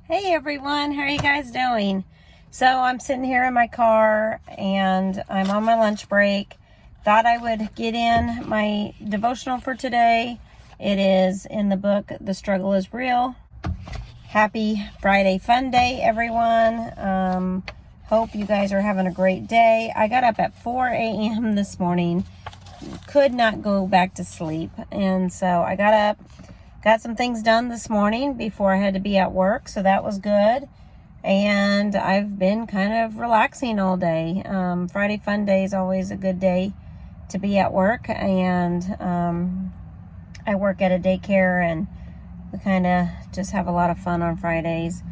Hey everyone, how are you guys doing? So I'm sitting here in my car and I'm on my lunch break. Thought I would get in my devotional for today. It is in the book, The Struggle is Real. Happy Friday Fun Day, everyone. Hope you guys are having a great day. I got up at 4 a.m. this morning. Could not go back to sleep. And so I got up. Got some things done this morning before I had to be at work, so that was good. And I've been kind of relaxing all day. Friday Fun Day is always a good day to be at work, and I work at a daycare, and we kind of just have a lot of fun on Fridays.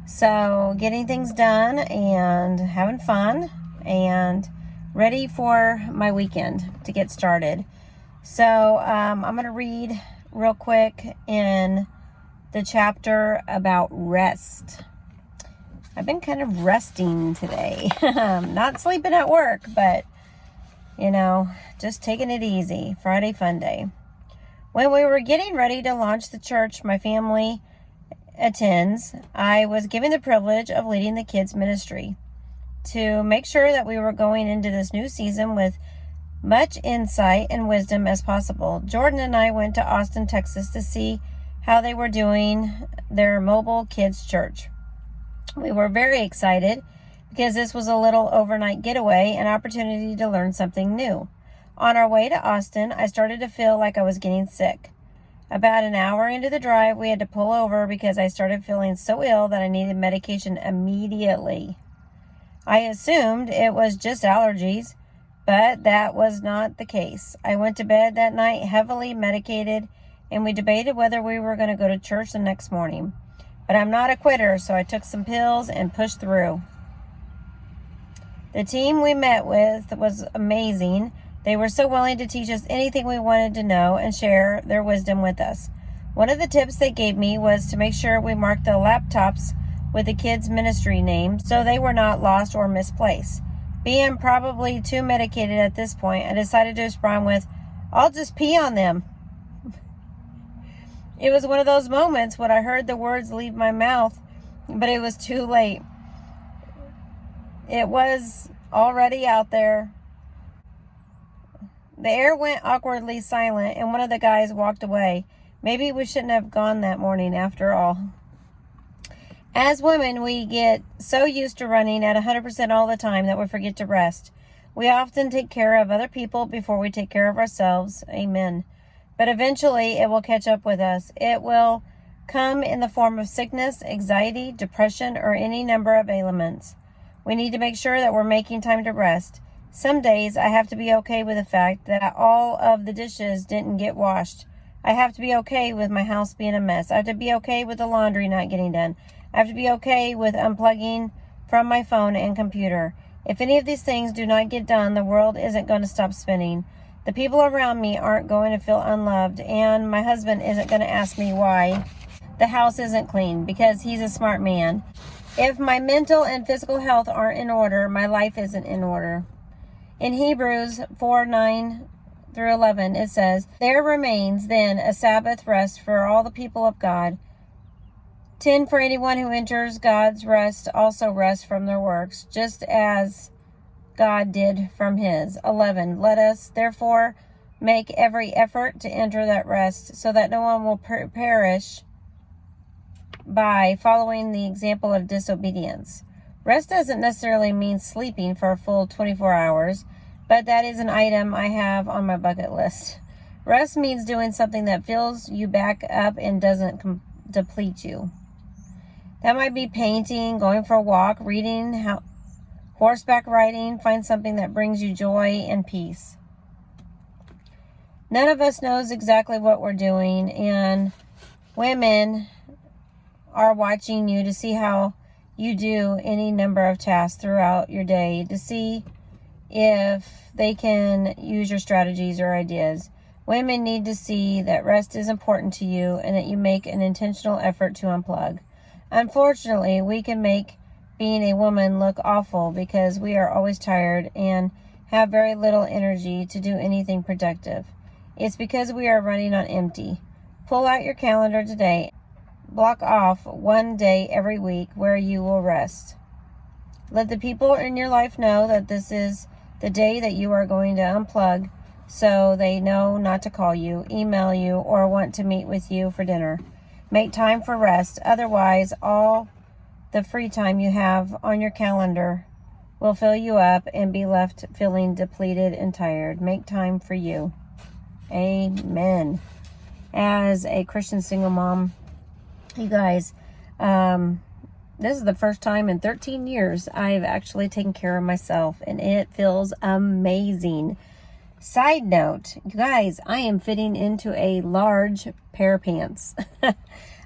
So getting things done and having fun and ready for my weekend to get started. So I'm going to read real quick in the chapter about rest. I've been kind of resting today. Not sleeping at work, but, just taking it easy. Friday Fun Day. When we were getting ready to launch the church my family attends, I was given the privilege of leading the kids' ministry. To make sure that we were going into this new season with much insight and wisdom as possible, Jordan and I went to Austin, Texas to see how they were doing their mobile kids church. We were very excited because this was a little overnight getaway, an opportunity to learn something new. On our way to Austin, I started to feel like I was getting sick. About an hour into the drive, we had to pull over because I started feeling so ill that I needed medication immediately. I assumed it was just allergies, but that was not the case. I went to bed that night heavily medicated, and we debated whether we were going to go to church the next morning. But I'm not a quitter, so I took some pills and pushed through. The team we met with was amazing. They were so willing to teach us anything we wanted to know and share their wisdom with us. One of the tips they gave me was to make sure we marked the laptops with the kids' ministry name so they were not lost or misplaced. Being probably too medicated at this point, I decided to respond with, "I'll just pee on them." It was one of those moments when I heard the words leave my mouth, but it was too late. It was already out there. The air went awkwardly silent, and one of the guys walked away. Maybe we shouldn't have gone that morning after all. As women, we get so used to running at 100% all the time that we forget to rest. We often take care of other people before we take care of ourselves. Amen. But eventually, it will catch up with us. It will come in the form of sickness, anxiety, depression, or any number of ailments. We need to make sure that we're making time to rest. Some days, I have to be okay with the fact that all of the dishes didn't get washed. I have to be okay with my house being a mess. I have to be okay with the laundry not getting done. I have to be okay with unplugging from my phone and computer. If any of these things do not get done, the world isn't going to stop spinning. The people around me aren't going to feel unloved, and my husband isn't going to ask me why the house isn't clean, because he's a smart man. If my mental and physical health aren't in order, my life isn't in order. In Hebrews 4:9-11, it says, "There remains then a Sabbath rest for all the people of God. 10 for anyone who enters God's rest also rests from their works, just as God did from his." 11. Let us therefore make every effort to enter that rest, so that no one will perish by following the example of disobedience. Rest doesn't necessarily mean sleeping for a full 24 hours, but that is an item I have on my bucket list. Rest means doing something that fills you back up and doesn't deplete you. That might be painting, going for a walk, reading, horseback riding. Find something that brings you joy and peace. None of us knows exactly what we're doing, and women are watching you to see how you do any number of tasks throughout your day, to see if they can use your strategies or ideas. Women need to see that rest is important to you and that you make an intentional effort to unplug. Unfortunately, we can make being a woman look awful because we are always tired and have very little energy to do anything productive. It's because we are running on empty. Pull out your calendar today. block off one day every week where you will rest. Let the people in your life know that this is the day that you are going to unplug, so they know not to call you, email you, or want to meet with you for dinner. Make time for rest. Otherwise, all the free time you have on your calendar will fill you up and be left feeling depleted and tired. Make time for you. Amen. As a Christian single mom, you guys, this is the first time in 13 years I've actually taken care of myself, and it feels amazing. Side note, you guys, I am fitting into a large pair of pants.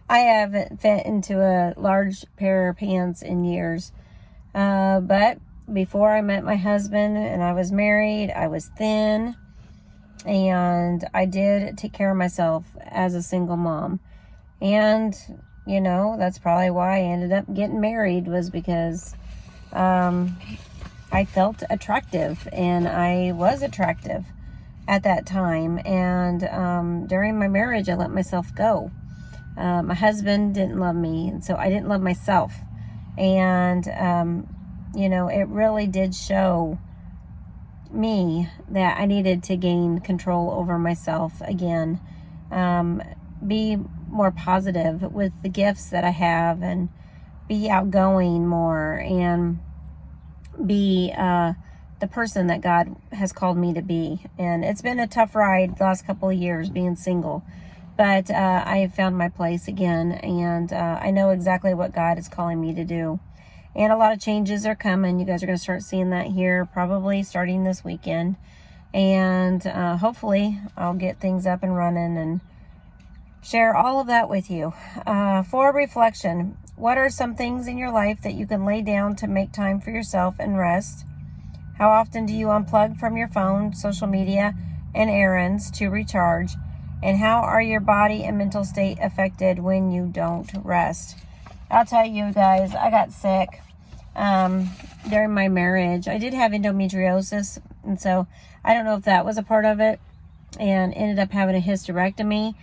I haven't fit into a large pair of pants in years. But before I met my husband and I was married, I was thin, and I did take care of myself as a single mom. And you know, that's probably why I ended up getting married, was because I felt attractive, and I was attractive at that time. And during my marriage, I let myself go. My husband didn't love me, and so I didn't love myself. And, you know, it really did show me that I needed to gain control over myself again. Be more positive with the gifts that I have, and be outgoing more, and be the person that God has called me to be. And it's been a tough ride the last couple of years being single, but I have found my place again, and I know exactly what God is calling me to do. And a lot of changes are coming. You guys are going to start seeing that here probably starting this weekend, and hopefully I'll get things up and running and share all of that with you. For reflection, what are some things in your life that you can lay down to make time for yourself and rest? How often do you unplug from your phone, social media, and errands to recharge? And how are your body and mental state affected when you don't rest? I'll tell you guys, I got sick during my marriage. I did have endometriosis, and so I don't know if that was a part of it, and ended up having a hysterectomy.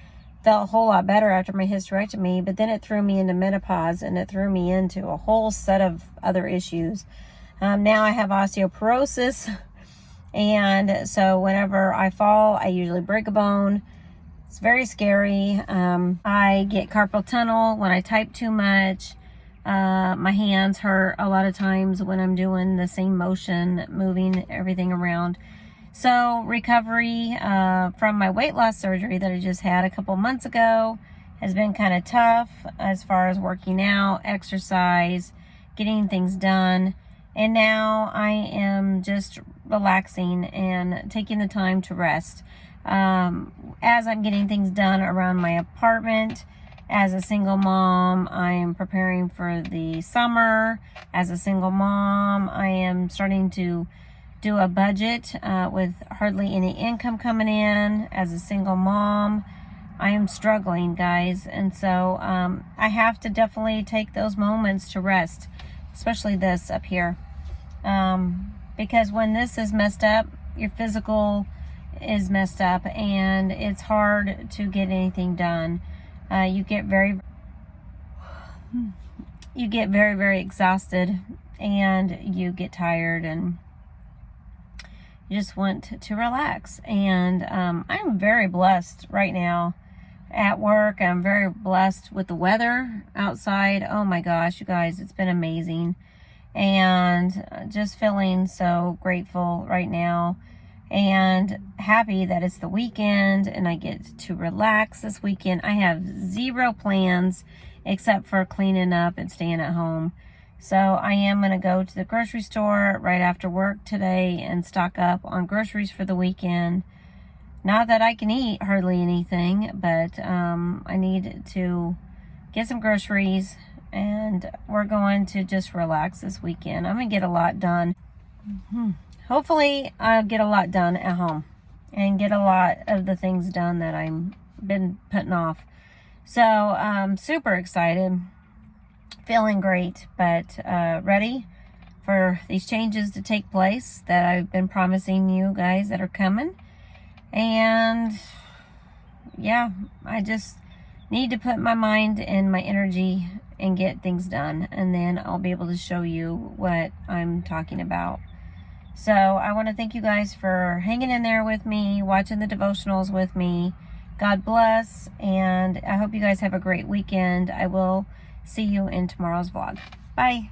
Felt a whole lot better after my hysterectomy, but then it threw me into menopause, and it threw me into a whole set of other issues. Now I have osteoporosis, and so whenever I fall, I usually break a bone. It's very scary. I get carpal tunnel when I type too much. My hands hurt a lot of times when I'm doing the same motion, moving everything around. So recovery from my weight loss surgery that I just had a couple months ago has been kind of tough as far as working out, exercise, getting things done. And now I am just relaxing and taking the time to rest. As I'm getting things done around my apartment, as a single mom, I am preparing for the summer. As a single mom, I am starting to do a budget with hardly any income coming in. As a single mom, I am struggling, guys, and so I have to definitely take those moments to rest, especially this up here, because when this is messed up, your physical is messed up, and it's hard to get anything done. You get very, very exhausted, and you get tired, and you just want to relax. And I'm very blessed right now at work. I'm very blessed with the weather outside. Oh my gosh, you guys, it's been amazing. And just feeling so grateful right now, and happy that it's the weekend and I get to relax this weekend. I have zero plans except for cleaning up and staying at home. So I am going to go to the grocery store right after work today and stock up on groceries for the weekend. Not that I can eat hardly anything, but I need to get some groceries, and we're going to just relax this weekend. I'm going to get a lot done. Hopefully I'll get a lot done at home and get a lot of the things done that I've been putting off. So I'm super excited, feeling great, but ready for these changes to take place that I've been promising you guys that are coming. And yeah, I just need to put my mind and my energy and get things done, and then I'll be able to show you what I'm talking about. So I want to thank you guys for hanging in there with me, watching the devotionals with me. God bless, and I hope you guys have a great weekend. I will see you in tomorrow's vlog. Bye.